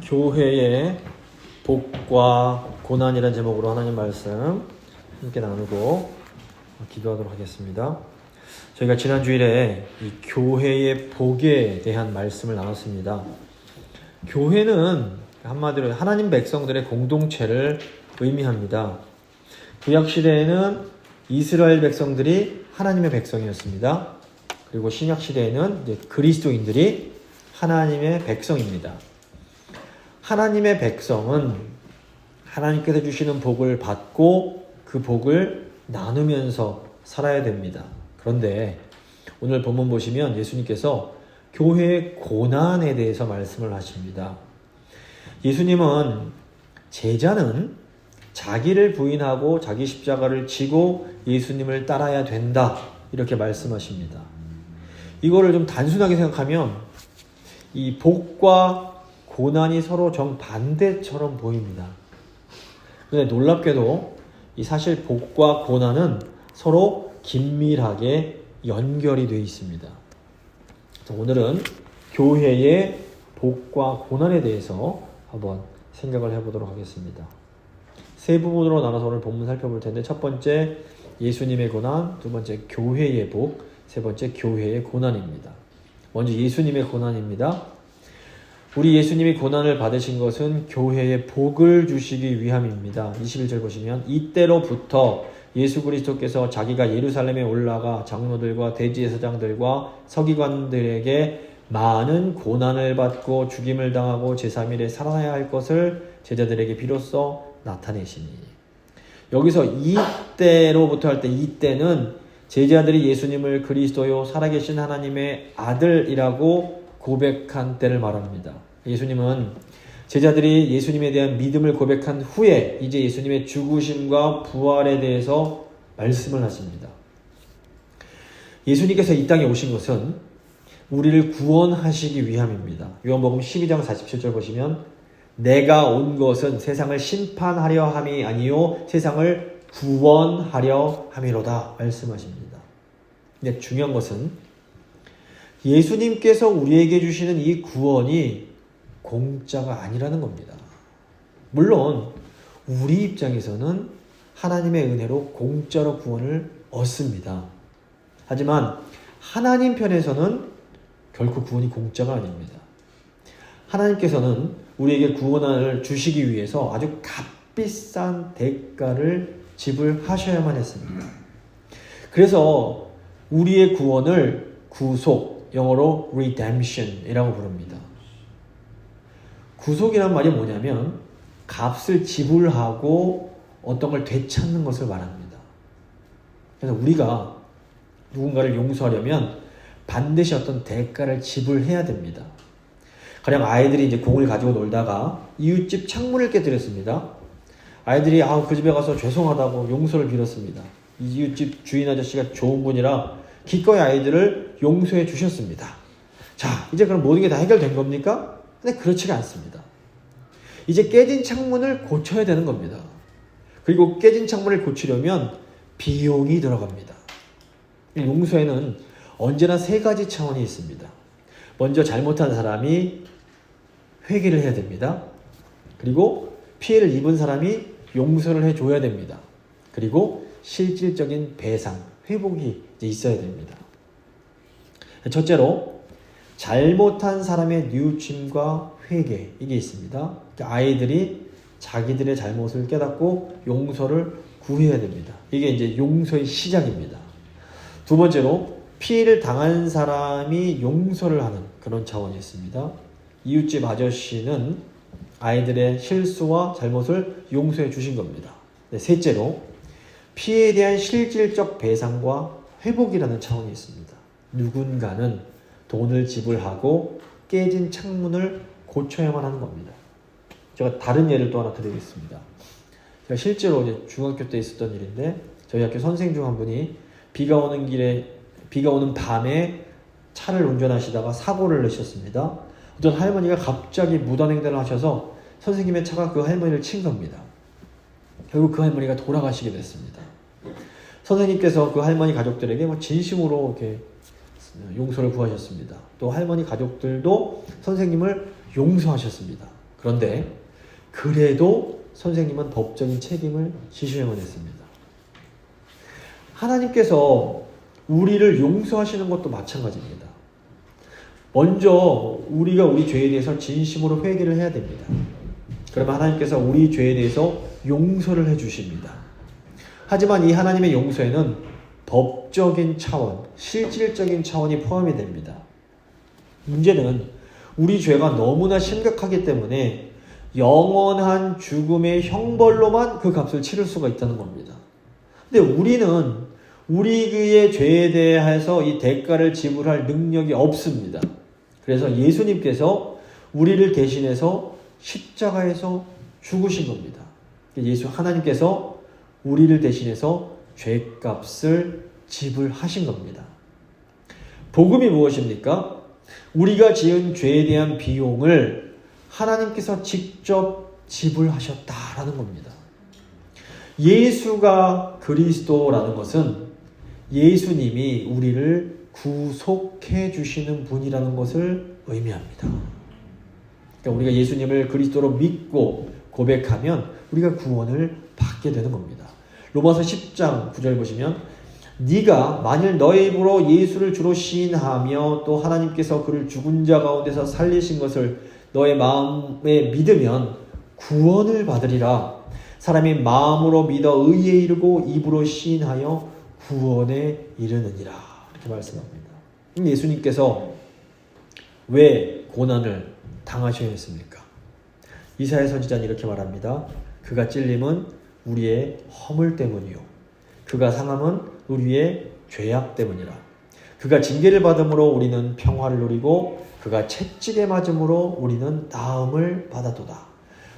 교회의 복과 고난이라는 제목으로 하나님 말씀 함께 나누고 기도하도록 하겠습니다. 저희가 지난 주일에 이 교회의 복에 대한 말씀을 나눴습니다. 교회는 한마디로 하나님 백성들의 공동체를 의미합니다. 구약 시대에는 이스라엘 백성들이 하나님의 백성이었습니다. 그리고 신약 시대에는 이제 그리스도인들이 하나님의 백성입니다. 하나님의 백성은 하나님께서 주시는 복을 받고 그 복을 나누면서 살아야 됩니다. 그런데 오늘 본문 보시면 예수님께서 교회의 고난에 대해서 말씀을 하십니다. 예수님은 제자는 자기를 부인하고 자기 십자가를 지고 예수님을 따라야 된다 이렇게 말씀하십니다. 이거를 좀 단순하게 생각하면 이 복과 고난이 서로 정반대처럼 보입니다. 그런데 놀랍게도 이 사실 복과 고난은 서로 긴밀하게 연결이 되어 있습니다. 오늘은 교회의 복과 고난에 대해서 한번 생각을 해보도록 하겠습니다. 세 부분으로 나눠서 오늘 본문 살펴볼 텐데, 첫 번째 예수님의 고난, 두 번째 교회의 복, 세 번째 교회의 고난입니다. 먼저 예수님의 고난입니다. 우리 예수님이 고난을 받으신 것은 교회에 복을 주시기 위함입니다. 21절 보시면 이때로부터 예수 그리스도께서 자기가 예루살렘에 올라가 장로들과 대제사장들과 서기관들에게 많은 고난을 받고 죽임을 당하고 제3일에 살아나야 할 것을 제자들에게 비로소 나타내시니. 여기서 이때로부터 할 때 이때는 제자들이 예수님을 그리스도요 살아계신 하나님의 아들이라고 고백한 때를 말합니다. 예수님은 제자들이 예수님에 대한 믿음을 고백한 후에 이제 예수님의 죽으심과 부활에 대해서 말씀을 하십니다. 예수님께서 이 땅에 오신 것은 우리를 구원하시기 위함입니다. 요한복음 12장 47절 보시면 내가 온 것은 세상을 심판하려 함이 아니요 세상을 구원하려 함이로다 말씀하십니다. 근데 중요한 것은 예수님께서 우리에게 주시는 이 구원이 공짜가 아니라는 겁니다. 물론 우리 입장에서는 하나님의 은혜로 공짜로 구원을 얻습니다. 하지만 하나님 편에서는 결코 구원이 공짜가 아닙니다. 하나님께서는 우리에게 구원을 주시기 위해서 아주 값비싼 대가를 지불하셔야만 했습니다. 그래서 우리의 구원을 구속, 영어로 redemption이라고 부릅니다. 구속이란 말이 뭐냐면 값을 지불하고 어떤 걸 되찾는 것을 말합니다. 그래서 우리가 누군가를 용서하려면 반드시 어떤 대가를 지불해야 됩니다. 가령 아이들이 이제 공을 가지고 놀다가 이웃집 창문을 깨뜨렸습니다. 아이들이 그 집에 가서 죄송하다고 용서를 빌었습니다. 이웃집 주인 아저씨가 좋은 분이라 기꺼이 아이들을 용서해 주셨습니다. 자, 이제 그럼 모든 게 다 해결된 겁니까? 근데 그렇지가 않습니다. 이제 깨진 창문을 고쳐야 되는 겁니다. 그리고 깨진 창문을 고치려면 비용이 들어갑니다. 용서에는 언제나 세 가지 차원이 있습니다. 먼저 잘못한 사람이 회개를 해야 됩니다. 그리고 피해를 입은 사람이 용서를 해줘야 됩니다. 그리고 실질적인 배상, 회복이 있어야 됩니다. 첫째로 잘못한 사람의 뉘우침과 회개, 이게 있습니다. 아이들이 자기들의 잘못을 깨닫고 용서를 구해야 됩니다. 이게 이제 용서의 시작입니다. 두 번째로 피해를 당한 사람이 용서를 하는 그런 차원이 있습니다. 이웃집 아저씨는 아이들의 실수와 잘못을 용서해 주신 겁니다. 셋째로 피해에 대한 실질적 배상과 회복이라는 차원이 있습니다. 누군가는 돈을 지불하고 깨진 창문을 고쳐야만 하는 겁니다. 제가 다른 예를 또 하나 드리겠습니다. 제가 실제로 이제 중학교 때 있었던 일인데, 저희 학교 선생님 중 한 분이 비가 오는 밤에 차를 운전하시다가 사고를 내셨습니다. 어떤 할머니가 갑자기 무단횡단을 하셔서 선생님의 차가 그 할머니를 친 겁니다. 결국 그 할머니가 돌아가시게 됐습니다. 선생님께서 그 할머니 가족들에게 진심으로 이렇게 용서를 구하셨습니다. 또 할머니 가족들도 선생님을 용서하셨습니다. 그런데 그래도 선생님은 법적인 책임을 지셔야만 했습니다. 하나님께서 우리를 용서하시는 것도 마찬가지입니다. 먼저 우리가 우리 죄에 대해서 진심으로 회개를 해야 됩니다. 그러면 하나님께서 우리 죄에 대해서 용서를 해주십니다. 하지만 이 하나님의 용서에는 법적인 차원, 실질적인 차원이 포함이 됩니다. 문제는 우리 죄가 너무나 심각하기 때문에 영원한 죽음의 형벌로만 그 값을 치를 수가 있다는 겁니다. 근데 우리는 우리의 죄에 대해서 이 대가를 지불할 능력이 없습니다. 그래서 예수님께서 우리를 대신해서 십자가에서 죽으신 겁니다. 하나님께서 우리를 대신해서 죄값을 지불하신 겁니다. 복음이 무엇입니까? 우리가 지은 죄에 대한 비용을 하나님께서 직접 지불하셨다라는 겁니다. 예수가 그리스도라는 것은 예수님이 우리를 구속해 주시는 분이라는 것을 의미합니다. 그러니까 우리가 예수님을 그리스도로 믿고 고백하면 우리가 구원을 받게 되는 겁니다. 로마서 10장 9절 보시면 네가 만일 너의 입으로 예수를 주로 시인하며 또 하나님께서 그를 죽은 자 가운데서 살리신 것을 너의 마음에 믿으면 구원을 받으리라. 사람이 마음으로 믿어 의에 이르고 입으로 시인하여 구원에 이르느니라. 이렇게 말씀합니다. 예수님께서 왜 고난을 당하셔야 했습니까? 이사야 선지자는 이렇게 말합니다. 그가 찔림은 우리의 허물 때문이요 그가 상함은 우리의 죄악 때문이라. 그가 징계를 받음으로 우리는 평화를 누리고 그가 채찍에 맞음으로 우리는 나음을 받았도다.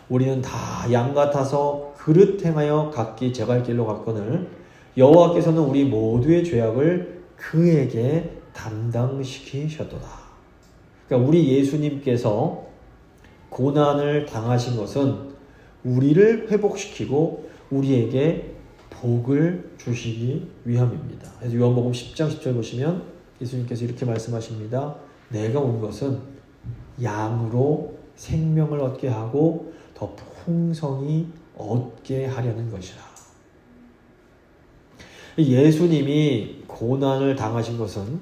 우리는 다 양 같아서 그릇 행하여 각기 제갈 길로 갔거늘 여호와께서는 우리 모두의 죄악을 그에게 담당시키셨도다. 그러니까 우리 예수님께서 고난을 당하신 것은 우리를 회복시키고 우리에게 복을 주시기 위함입니다. 그래서 요한복음 10장 10절 보시면 예수님께서 이렇게 말씀하십니다. 내가 온 것은 양으로 생명을 얻게 하고 더 풍성히 얻게 하려는 것이라. 예수님이 고난을 당하신 것은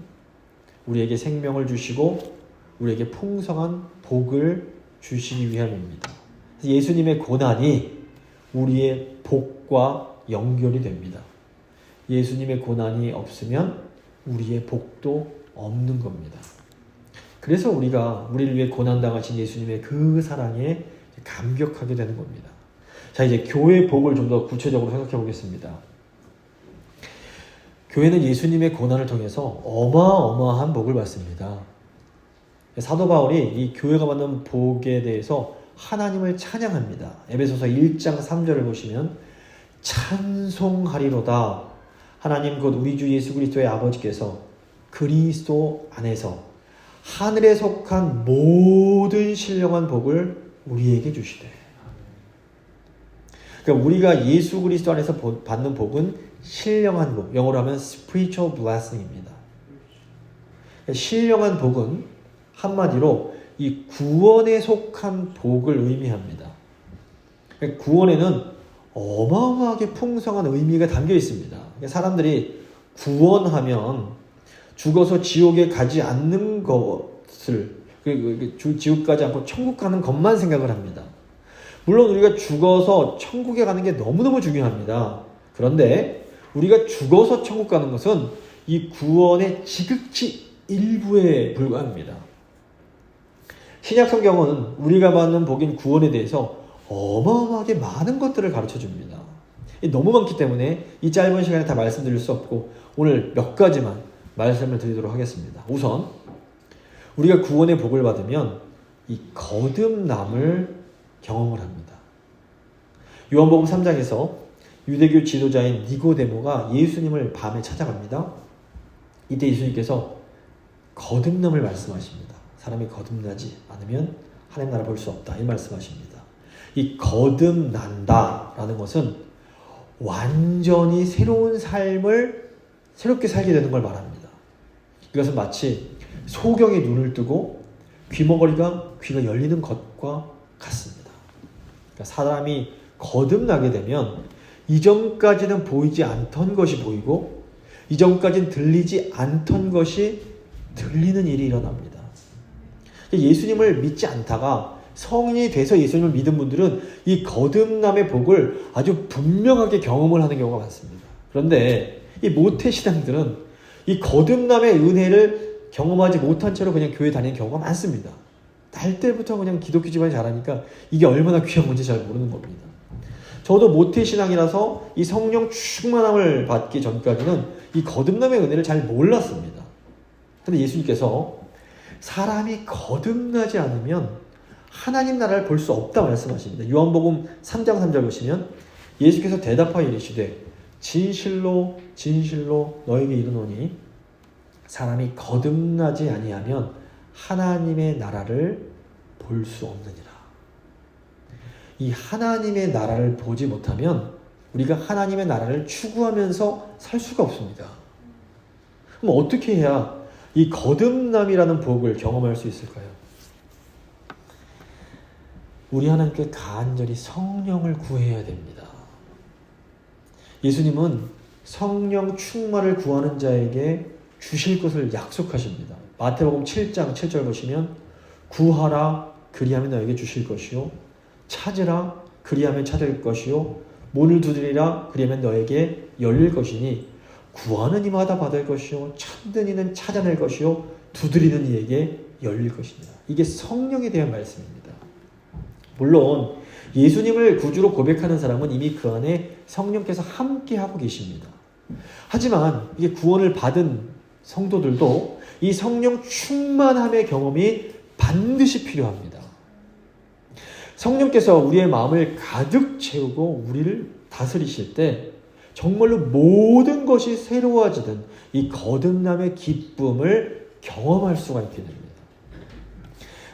우리에게 생명을 주시고 우리에게 풍성한 복을 주시기 위함입니다. 예수님의 고난이 우리의 복과 연결이 됩니다. 예수님의 고난이 없으면 우리의 복도 없는 겁니다. 그래서 우리가 우리를 위해 고난당하신 예수님의 그 사랑에 감격하게 되는 겁니다. 자, 이제 교회의 복을 좀 더 구체적으로 생각해 보겠습니다. 교회는 예수님의 고난을 통해서 어마어마한 복을 받습니다. 사도 바울이 이 교회가 받는 복에 대해서 하나님을 찬양합니다. 에베소서 1장 3절을 보시면 찬송하리로다. 하나님 곧 우리 주 예수 그리스도의 아버지께서 그리스도 안에서 하늘에 속한 모든 신령한 복을 우리에게 주시되. 그러니까 우리가 예수 그리스도 안에서 받는 복은 신령한 복, 영어로 하면 spiritual blessing입니다. 신령한 복은 한마디로 이 구원에 속한 복을 의미합니다. 구원에는 어마어마하게 풍성한 의미가 담겨 있습니다. 사람들이 구원하면 죽어서 지옥에 가지 않는 것을, 지옥 가지 않고 천국 가는 것만 생각을 합니다. 물론 우리가 죽어서 천국에 가는 게 너무너무 중요합니다. 그런데 우리가 죽어서 천국 가는 것은 이 구원의 지극히 일부에 불과합니다. 신약 성경은 우리가 받는 복인 구원에 대해서 어마어마하게 많은 것들을 가르쳐 줍니다. 너무 많기 때문에 이 짧은 시간에 다 말씀드릴 수 없고 오늘 몇 가지만 말씀을 드리도록 하겠습니다. 우선 우리가 구원의 복을 받으면 이 거듭남을 경험을 합니다. 요한복음 3장에서 유대교 지도자인 니고데모가 예수님을 밤에 찾아갑니다. 이때 예수님께서 거듭남을 말씀하십니다. 사람이 거듭나지 않으면 하나님 나라 볼 수 없다. 이 말씀하십니다. 이 거듭난다라는 것은 완전히 새로운 삶을 새롭게 살게 되는 걸 말합니다. 이것은 마치 소경이 눈을 뜨고 귀머거리가 귀가 열리는 것과 같습니다. 그러니까 사람이 거듭나게 되면 이전까지는 보이지 않던 것이 보이고 이전까지는 들리지 않던 것이 들리는 일이 일어납니다. 예수님을 믿지 않다가 성인이 돼서 예수님을 믿은 분들은 이 거듭남의 복을 아주 분명하게 경험을 하는 경우가 많습니다. 그런데 이 모태신앙들은 이 거듭남의 은혜를 경험하지 못한 채로 그냥 교회 다니는 경우가 많습니다. 날 때부터 그냥 기독교 집안에 자라니까 이게 얼마나 귀한 건지 잘 모르는 겁니다. 저도 모태신앙이라서 이 성령 충만함을 받기 전까지는 이 거듭남의 은혜를 잘 몰랐습니다. 그런데 예수님께서 사람이 거듭나지 않으면 하나님 나라를 볼 수 없다 말씀하십니다. 요한복음 3장 3절 보시면 예수께서 대답하여 이르시되 진실로 진실로 너에게 이르노니 사람이 거듭나지 아니하면 하나님의 나라를 볼 수 없느니라. 이 하나님의 나라를 보지 못하면 우리가 하나님의 나라를 추구하면서 살 수가 없습니다. 그럼 어떻게 해야 이 거듭남이라는 복을 경험할 수 있을까요? 우리 하나님께 간절히 성령을 구해야 됩니다. 예수님은 성령 충만을 구하는 자에게 주실 것을 약속하십니다. 마태복음 7장 7절 보시면 구하라 그리하면 너에게 주실 것이요 찾으라 그리하면 찾을 것이요 문을 두드리라 그리하면 너에게 열릴 것이니 구하는 이마다 받을 것이요 찾는 이는 찾아낼 것이요 두드리는 이에게 열릴 것이니라. 이게 성령에 대한 말씀입니다. 물론 예수님을 구주로 고백하는 사람은 이미 그 안에 성령께서 함께하고 계십니다. 하지만 이게 구원을 받은 성도들도 이 성령 충만함의 경험이 반드시 필요합니다. 성령께서 우리의 마음을 가득 채우고 우리를 다스리실 때 정말로 모든 것이 새로워지는 이 거듭남의 기쁨을 경험할 수가 있게 됩니다.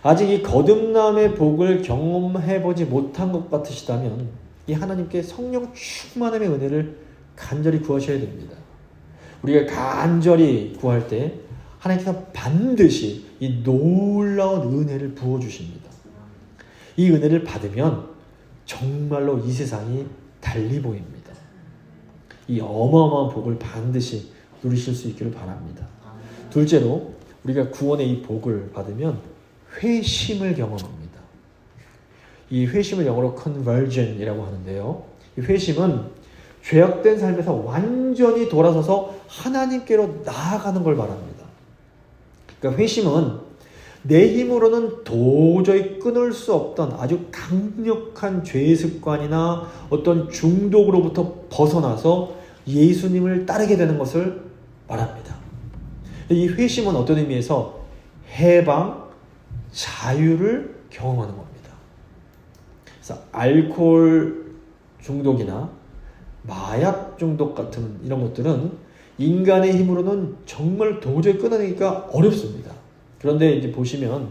아직 이 거듭남의 복을 경험해보지 못한 것 같으시다면 이 하나님께 성령 충만함의 은혜를 간절히 구하셔야 됩니다. 우리가 간절히 구할 때 하나님께서 반드시 이 놀라운 은혜를 부어주십니다. 이 은혜를 받으면 정말로 이 세상이 달리 보입니다. 이 어마어마한 복을 반드시 누리실 수 있기를 바랍니다. 둘째로 우리가 구원의 이 복을 받으면 회심을 경험합니다. 이 회심을 영어로 conversion이라고 하는데요. 이 회심은 죄악된 삶에서 완전히 돌아서서 하나님께로 나아가는 걸 말합니다. 그러니까 회심은 내 힘으로는 도저히 끊을 수 없던 아주 강력한 죄의 습관이나 어떤 중독으로부터 벗어나서 예수님을 따르게 되는 것을 말합니다. 이 회심은 어떤 의미에서 해방, 자유를 경험하는 겁니다. 그래서 알코올 중독이나 마약 중독 같은 이런 것들은 인간의 힘으로는 정말 도저히 끊어내기가 어렵습니다. 그런데 이제 보시면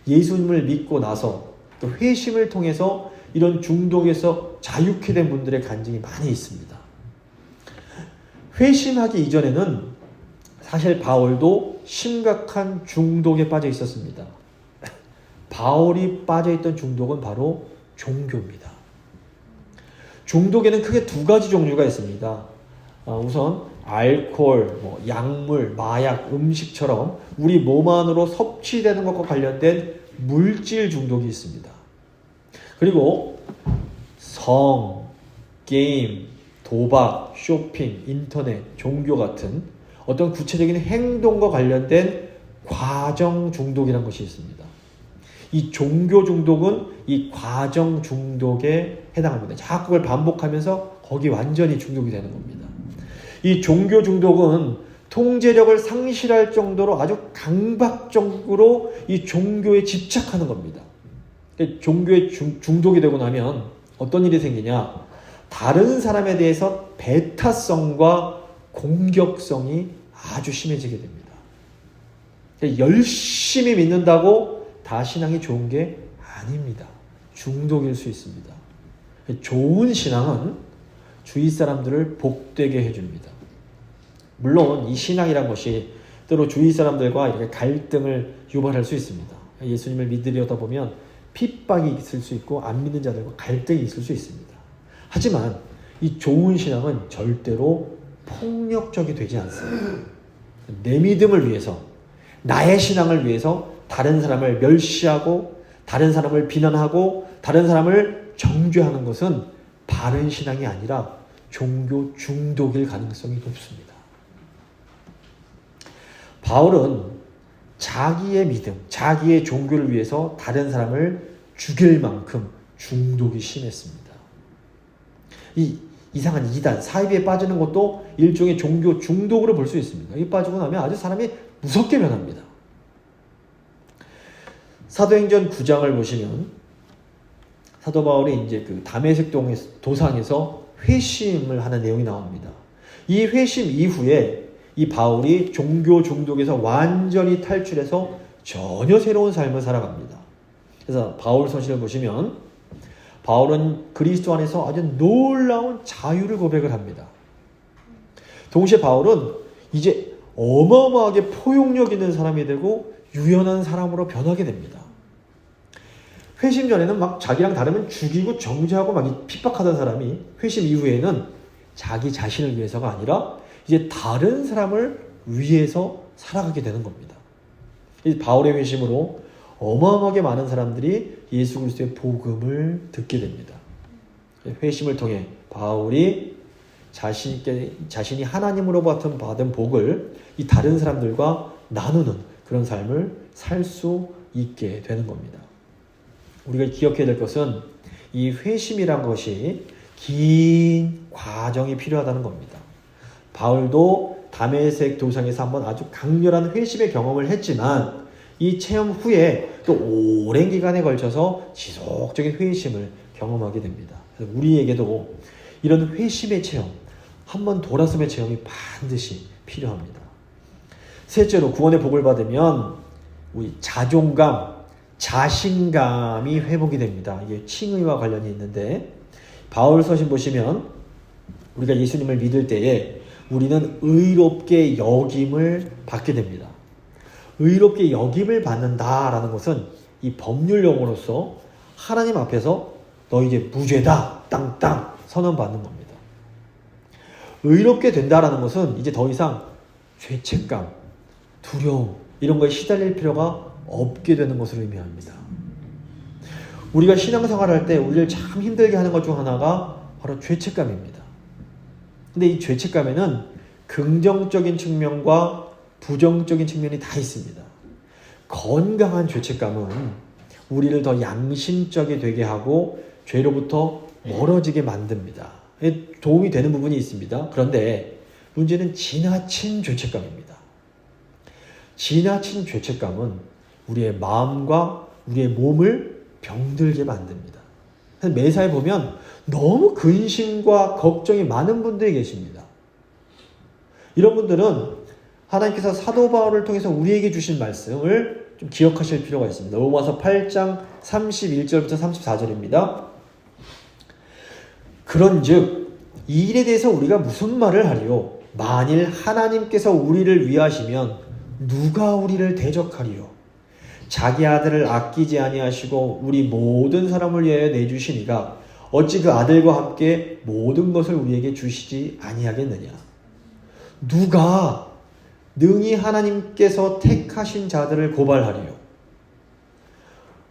예수님을 믿고 나서 또 회심을 통해서 이런 중독에서 자유케 된 분들의 간증이 많이 있습니다. 회심하기 이전에는 사실 바울도 심각한 중독에 빠져 있었습니다. 바울이 빠져있던 중독은 바로 종교입니다. 중독에는 크게 두 가지 종류가 있습니다. 우선 알코올, 약물, 마약, 음식처럼 우리 몸 안으로 섭취되는 것과 관련된 물질 중독이 있습니다. 그리고 성, 게임, 도박, 쇼핑, 인터넷, 종교 같은 어떤 구체적인 행동과 관련된 과정 중독이라는 것이 있습니다. 이 종교 중독은 이 과정 중독에 해당합니다. 자꾸 그걸 반복하면서 거기 완전히 중독이 되는 겁니다. 이 종교 중독은 통제력을 상실할 정도로 아주 강박적으로 이 종교에 집착하는 겁니다. 종교에 중독이 되고 나면 어떤 일이 생기냐? 다른 사람에 대해서 배타성과 공격성이 아주 심해지게 됩니다. 열심히 믿는다고 다 신앙이 좋은 게 아닙니다. 중독일 수 있습니다. 좋은 신앙은 주위 사람들을 복되게 해줍니다. 물론 이 신앙이란 것이 때로 주위 사람들과 이렇게 갈등을 유발할 수 있습니다. 예수님을 믿으려다 보면 핍박이 있을 수 있고 안 믿는 자들과 갈등이 있을 수 있습니다. 하지만 이 좋은 신앙은 절대로 폭력적이 되지 않습니다. 내 믿음을 위해서, 나의 신앙을 위해서 다른 사람을 멸시하고 다른 사람을 비난하고 다른 사람을 정죄하는 것은 바른 신앙이 아니라 종교 중독일 가능성이 높습니다. 바울은 자기의 믿음, 자기의 종교를 위해서 다른 사람을 죽일 만큼 중독이 심했습니다. 이 이상한 이단, 사이비에 빠지는 것도 일종의 종교 중독으로 볼 수 있습니다. 이 빠지고 나면 아주 사람이 무섭게 변합니다. 사도행전 9장을 보시면 사도 바울이 이제 그 다메섹 도상에서 회심을 하는 내용이 나옵니다. 이 회심 이후에 이 바울이 종교 중독에서 완전히 탈출해서 전혀 새로운 삶을 살아갑니다. 그래서 바울 서신을 보시면 바울은 그리스도 안에서 아주 놀라운 자유를 고백을 합니다. 동시에 바울은 이제 어마어마하게 포용력 있는 사람이 되고 유연한 사람으로 변하게 됩니다. 회심 전에는 막 자기랑 다르면 죽이고 정죄하고 막 핍박하던 사람이 회심 이후에는 자기 자신을 위해서가 아니라 이제 다른 사람을 위해서 살아가게 되는 겁니다. 이 바울의 회심으로 어마어마하게 많은 사람들이 예수 그리스도의 복음을 듣게 됩니다. 회심을 통해 바울이 자신이 하나님으로부터 받은 복을 이 다른 사람들과 나누는 그런 삶을 살 수 있게 되는 겁니다. 우리가 기억해야 될 것은 이 회심이란 것이 긴 과정이 필요하다는 겁니다. 바울도 다메섹 도상에서 한번 아주 강렬한 회심의 경험을 했지만 이 체험 후에 또 오랜 기간에 걸쳐서 지속적인 회심을 경험하게 됩니다. 그래서 우리에게도 이런 회심의 체험, 한번 돌아섬의 체험이 반드시 필요합니다. 셋째로 구원의 복을 받으면 우리 자존감, 자신감이 회복이 됩니다. 이게 칭의와 관련이 있는데 바울 서신 보시면 우리가 예수님을 믿을 때에 우리는 의롭게 여김을 받게 됩니다. 의롭게 여김을 받는다라는 것은 이 법률 용어로서 하나님 앞에서 너 이제 무죄다 땅땅 선언받는 겁니다. 의롭게 된다라는 것은 이제 더 이상 죄책감, 두려움 이런 거에 시달릴 필요가 없게 되는 것을 의미합니다. 우리가 신앙생활을 할 때 우리를 참 힘들게 하는 것 중 하나가 바로 죄책감입니다. 근데 이 죄책감에는 긍정적인 측면과 부정적인 측면이 다 있습니다. 건강한 죄책감은 우리를 더 양심적이 되게 하고 죄로부터 멀어지게 만듭니다. 도움이 되는 부분이 있습니다. 그런데 문제는 지나친 죄책감입니다. 지나친 죄책감은 우리의 마음과 우리의 몸을 병들게 만듭니다. 매사에 보면 너무 근심과 걱정이 많은 분들이 계십니다. 이런 분들은 하나님께서 사도 바울을 통해서 우리에게 주신 말씀을 좀 기억하실 필요가 있습니다. 로마서 8장 31절부터 34절입니다. 그런즉 이 일에 대해서 우리가 무슨 말을 하리요? 만일 하나님께서 우리를 위하시면 누가 우리를 대적하리요? 자기 아들을 아끼지 아니하시고 우리 모든 사람을 위하여 내주시니가 어찌 그 아들과 함께 모든 것을 우리에게 주시지 아니하겠느냐? 누가 능히 하나님께서 택하신 자들을 고발하리요?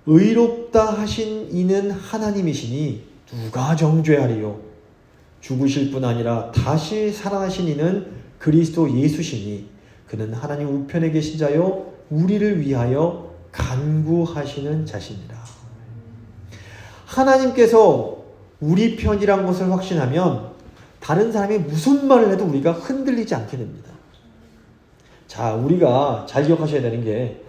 의롭다 하신 이는 하나님이시니 누가 정죄하리요? 죽으실 뿐 아니라 다시 살아나신 이는 그리스도 예수시니 그는 하나님 우편에 계신 자요 우리를 위하여 간구하시는 자시니라. 하나님께서 우리 편이란 것을 확신하면 다른 사람이 무슨 말을 해도 우리가 흔들리지 않게 됩니다. 자, 우리가 잘 기억하셔야 되는 게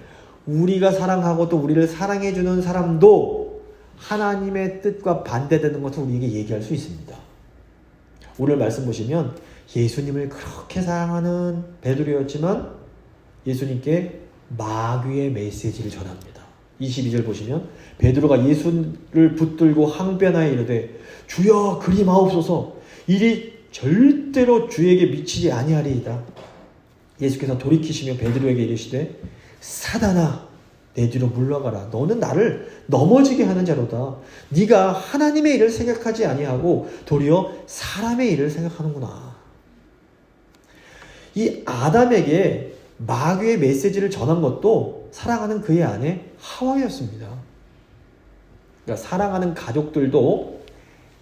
우리가 사랑하고 또 우리를 사랑해주는 사람도 하나님의 뜻과 반대되는 것을 우리에게 얘기할 수 있습니다. 오늘 말씀 보시면 예수님을 그렇게 사랑하는 베드로였지만 예수님께 마귀의 메시지를 전합니다. 22절 보시면 베드로가 예수를 붙들고 항변하여 이르되 주여 그리 마옵소서 일이 절대로 주에게 미치지 아니하리이다. 예수께서 돌이키시며 베드로에게 이르시되 사단아 내 뒤로 물러가라. 너는 나를 넘어지게 하는 자로다. 네가 하나님의 일을 생각하지 아니하고 도리어 사람의 일을 생각하는구나. 이 아담에게 마귀의 메시지를 전한 것도 사랑하는 그의 아내 하와였습니다. 그러니까 사랑하는 가족들도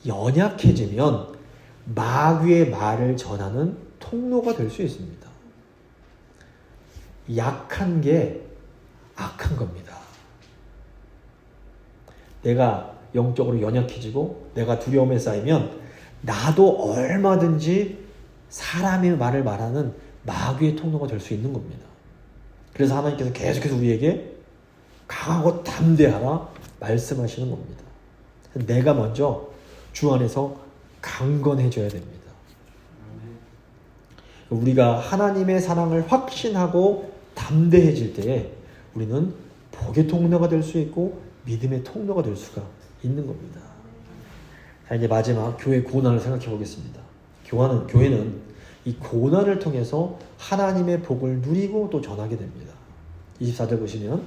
연약해지면 마귀의 말을 전하는 통로가 될 수 있습니다. 약한 게 악한 겁니다. 내가 영적으로 연약해지고 내가 두려움에 쌓이면 나도 얼마든지 사람의 말을 말하는 마귀의 통로가 될 수 있는 겁니다. 그래서 하나님께서 계속해서 우리에게 강하고 담대하라 말씀하시는 겁니다. 내가 먼저 주 안에서 강건해져야 됩니다. 우리가 하나님의 사랑을 확신하고 담대해질 때에 우리는 복의 통로가 될 수 있고 믿음의 통로가 될 수가 있는 겁니다. 자, 이제 마지막 교회 고난을 생각해 보겠습니다. 교회는 이 고난을 통해서 하나님의 복을 누리고 또 전하게 됩니다. 24절 보시면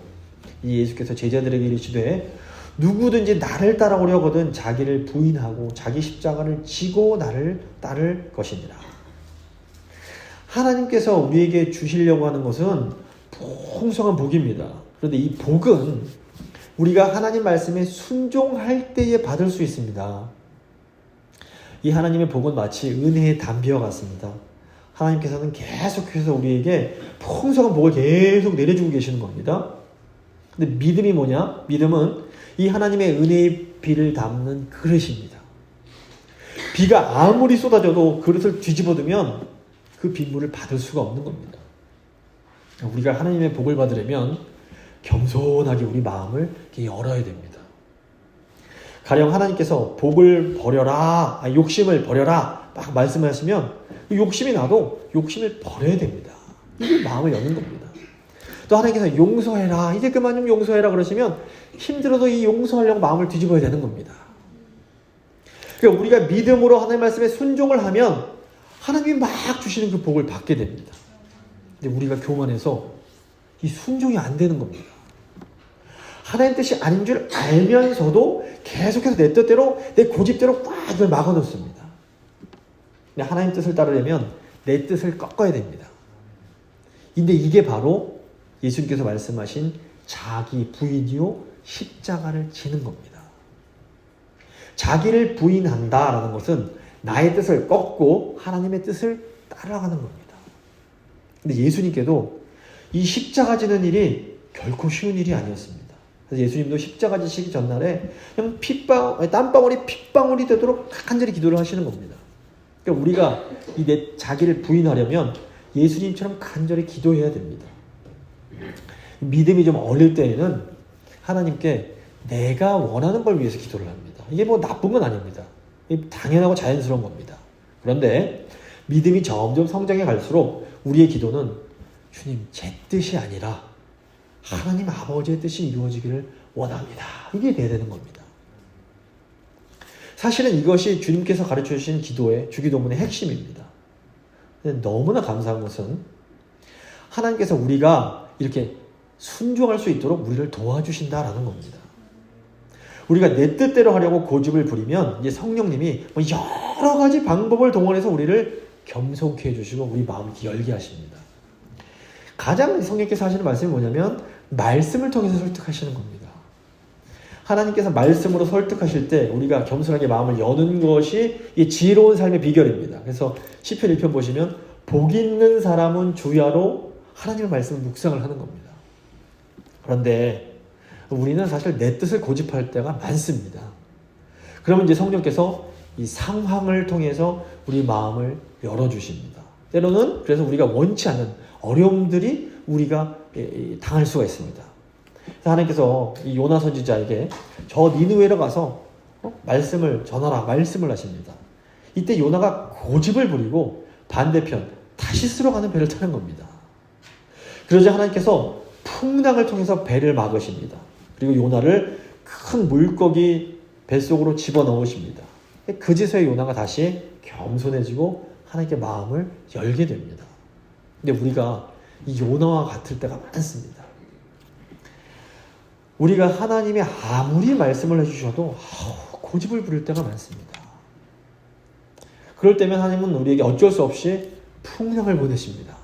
이 예수께서 제자들에게 이르시되 누구든지 나를 따라오려거든 자기를 부인하고 자기 십자가를 지고 나를 따를 것이니라. 하나님께서 우리에게 주시려고 하는 것은 풍성한 복입니다. 그런데 이 복은 우리가 하나님 말씀에 순종할 때에 받을 수 있습니다. 이 하나님의 복은 마치 은혜의 담비와 같습니다. 하나님께서는 계속해서 우리에게 풍성한 복을 계속 내려주고 계시는 겁니다. 근데 믿음이 뭐냐? 믿음은 이 하나님의 은혜의 비를 담는 그릇입니다. 비가 아무리 쏟아져도 그릇을 뒤집어두면 그 빗물을 받을 수가 없는 겁니다. 우리가 하나님의 복을 받으려면 겸손하게 우리 마음을 이렇게 열어야 됩니다. 가령 하나님께서 복을 버려라, 욕심을 버려라 막 말씀하시면 욕심이 나도 욕심을 버려야 됩니다. 이게 마음을 여는 겁니다. 또 하나님께서 용서해라, 이제 그만 좀 용서해라 그러시면 힘들어도 이 용서하려고 마음을 뒤집어야 되는 겁니다. 그러니까 우리가 믿음으로 하나님 말씀에 순종을 하면 하나님이 막 주시는 그 복을 받게 됩니다. 근데 우리가 교만해서 이 순종이 안 되는 겁니다. 하나님 뜻이 아닌 줄 알면서도 계속해서 내 뜻대로 내 고집대로 꽉 이걸 막아놓습니다. 근데 하나님 뜻을 따르려면 내 뜻을 꺾어야 됩니다. 근데 이게 바로 예수님께서 말씀하신 자기 부인이요 십자가를 지는 겁니다. 자기를 부인한다라는 것은 나의 뜻을 꺾고 하나님의 뜻을 따라가는 겁니다. 근데 예수님께도 이 십자가 지는 일이 결코 쉬운 일이 아니었습니다. 그래서 예수님도 십자가 지시기 전날에 그냥 땀방울이 핏방울이 되도록 간절히 기도를 하시는 겁니다. 그러니까 우리가 이 내 자기를 부인하려면 예수님처럼 간절히 기도해야 됩니다. 믿음이 좀 어릴 때에는 하나님께 내가 원하는 걸 위해서 기도를 합니다. 이게 뭐 나쁜 건 아닙니다. 당연하고 자연스러운 겁니다. 그런데 믿음이 점점 성장해 갈수록 우리의 기도는 주님 제 뜻이 아니라 하나님 아버지의 뜻이 이루어지기를 원합니다. 이게 돼야 되는 겁니다. 사실은 이것이 주님께서 가르쳐 주신 기도의 주기도문의 핵심입니다. 근데 너무나 감사한 것은 하나님께서 우리가 이렇게 순종할 수 있도록 우리를 도와주신다라는 겁니다. 우리가 내 뜻대로 하려고 고집을 부리면 이제 성령님이 여러 가지 방법을 동원해서 우리를 겸손케 해주시고 우리 마음을 열게 하십니다. 가장 성령께서 하시는 말씀이 뭐냐면 말씀을 통해서 설득하시는 겁니다. 하나님께서 말씀으로 설득하실 때 우리가 겸손하게 마음을 여는 것이 이 지혜로운 삶의 비결입니다. 그래서 시편 1편 보시면 복 있는 사람은 주야로 하나님의 말씀을 묵상을 하는 겁니다. 그런데 우리는 사실 내 뜻을 고집할 때가 많습니다. 그러면 이제 성령께서 이 상황을 통해서 우리 마음을 열어주십니다. 때로는 그래서 우리가 원치 않는 어려움들이 우리가 당할 수가 있습니다. 그래서 하나님께서 이 요나 선지자에게 저 니느웨로 가서 말씀을 전하라 말씀을 하십니다. 이때 요나가 고집을 부리고 반대편 다시스로 가는 배를 타는 겁니다. 그러자 하나님께서 풍랑을 통해서 배를 막으십니다. 그리고 요나를 큰 물고기 뱃속으로 집어넣으십니다. 그제서야 요나가 다시 겸손해지고 하나님께 마음을 열게 됩니다. 근데 우리가 이 요나와 같을 때가 많습니다. 우리가 하나님이 아무리 말씀을 해주셔도 고집을 부릴 때가 많습니다. 그럴 때면 하나님은 우리에게 어쩔 수 없이 풍랑을 보내십니다.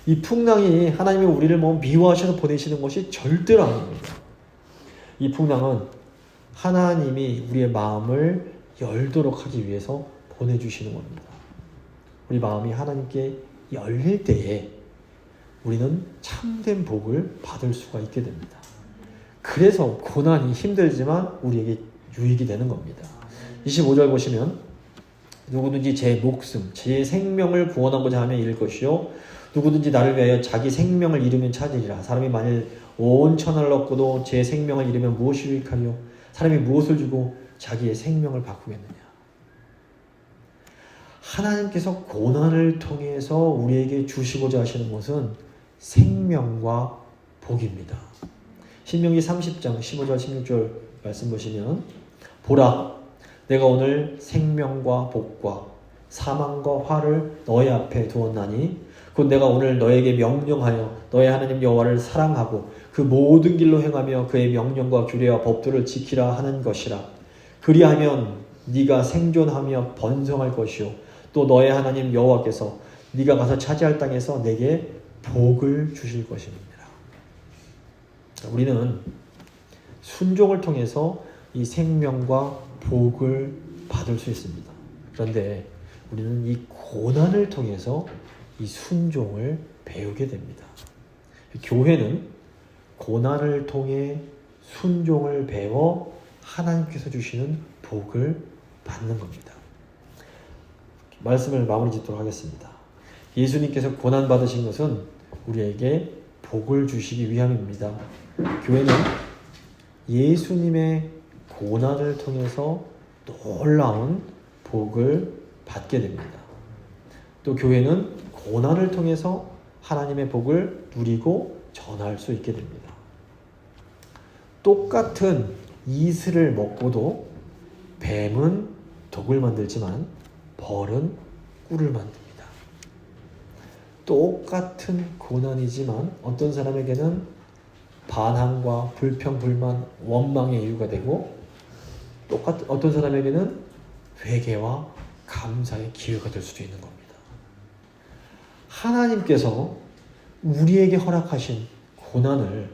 이 풍랑이 하나님이 우리를 미워하셔서 보내시는 것이 절대로 아닙니다. 이 풍랑은 하나님이 우리의 마음을 열도록 하기 위해서 보내주시는 겁니다. 우리 마음이 하나님께 열릴 때에 우리는 참된 복을 받을 수가 있게 됩니다. 그래서 고난이 힘들지만 우리에게 유익이 되는 겁니다. 25절 보시면 누구든지 제 목숨, 제 생명을 구원하고자 하면 잃을 것이요 누구든지 나를 위하여 자기 생명을 잃으면 찾으리라. 사람이 만일 온 천하를 얻고도 제 생명을 잃으면 무엇이 유익하리요? 사람이 무엇을 주고 자기의 생명을 바꾸겠느냐? 하나님께서 고난을 통해서 우리에게 주시고자 하시는 것은 생명과 복입니다. 신명기 30장 15절 16절 말씀 보시면 보라 내가 오늘 생명과 복과 사망과 화를 너희 앞에 두었나니 곧 내가 오늘 너에게 명령하여 너의 하나님 여호와를 사랑하고 그 모든 길로 행하며 그의 명령과 규례와 법도를 지키라 하는 것이라. 그리하면 네가 생존하며 번성할 것이요 또 너의 하나님 여호와께서 네가 가서 차지할 땅에서 내게 복을 주실 것입니다. 우리는 순종을 통해서 이 생명과 복을 받을 수 있습니다. 그런데 우리는 이 고난을 통해서 이 순종을 배우게 됩니다. 교회는 고난을 통해 순종을 배워 하나님께서 주시는 복을 받는 겁니다. 말씀을 마무리 짓도록 하겠습니다. 예수님께서 고난 받으신 것은 우리에게 복을 주시기 위함입니다. 교회는 예수님의 고난을 통해서 놀라운 복을 받게 됩니다. 또 교회는 고난을 통해서 하나님의 복을 누리고 전할 수 있게 됩니다. 똑같은 이슬을 먹고도 뱀은 독을 만들지만 벌은 꿀을 만듭니다. 똑같은 고난이지만 어떤 사람에게는 반항과 불평, 불만, 원망의 이유가 되고 어떤 사람에게는 회개와 감사의 기회가 될 수도 있는 겁니다. 하나님께서 우리에게 허락하신 고난을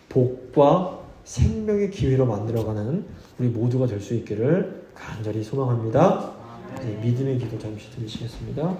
복과 생명의 기회로 만들어가는 우리 모두가 될 수 있기를 간절히 소망합니다. 믿음의 기도 잠시 드리시겠습니다.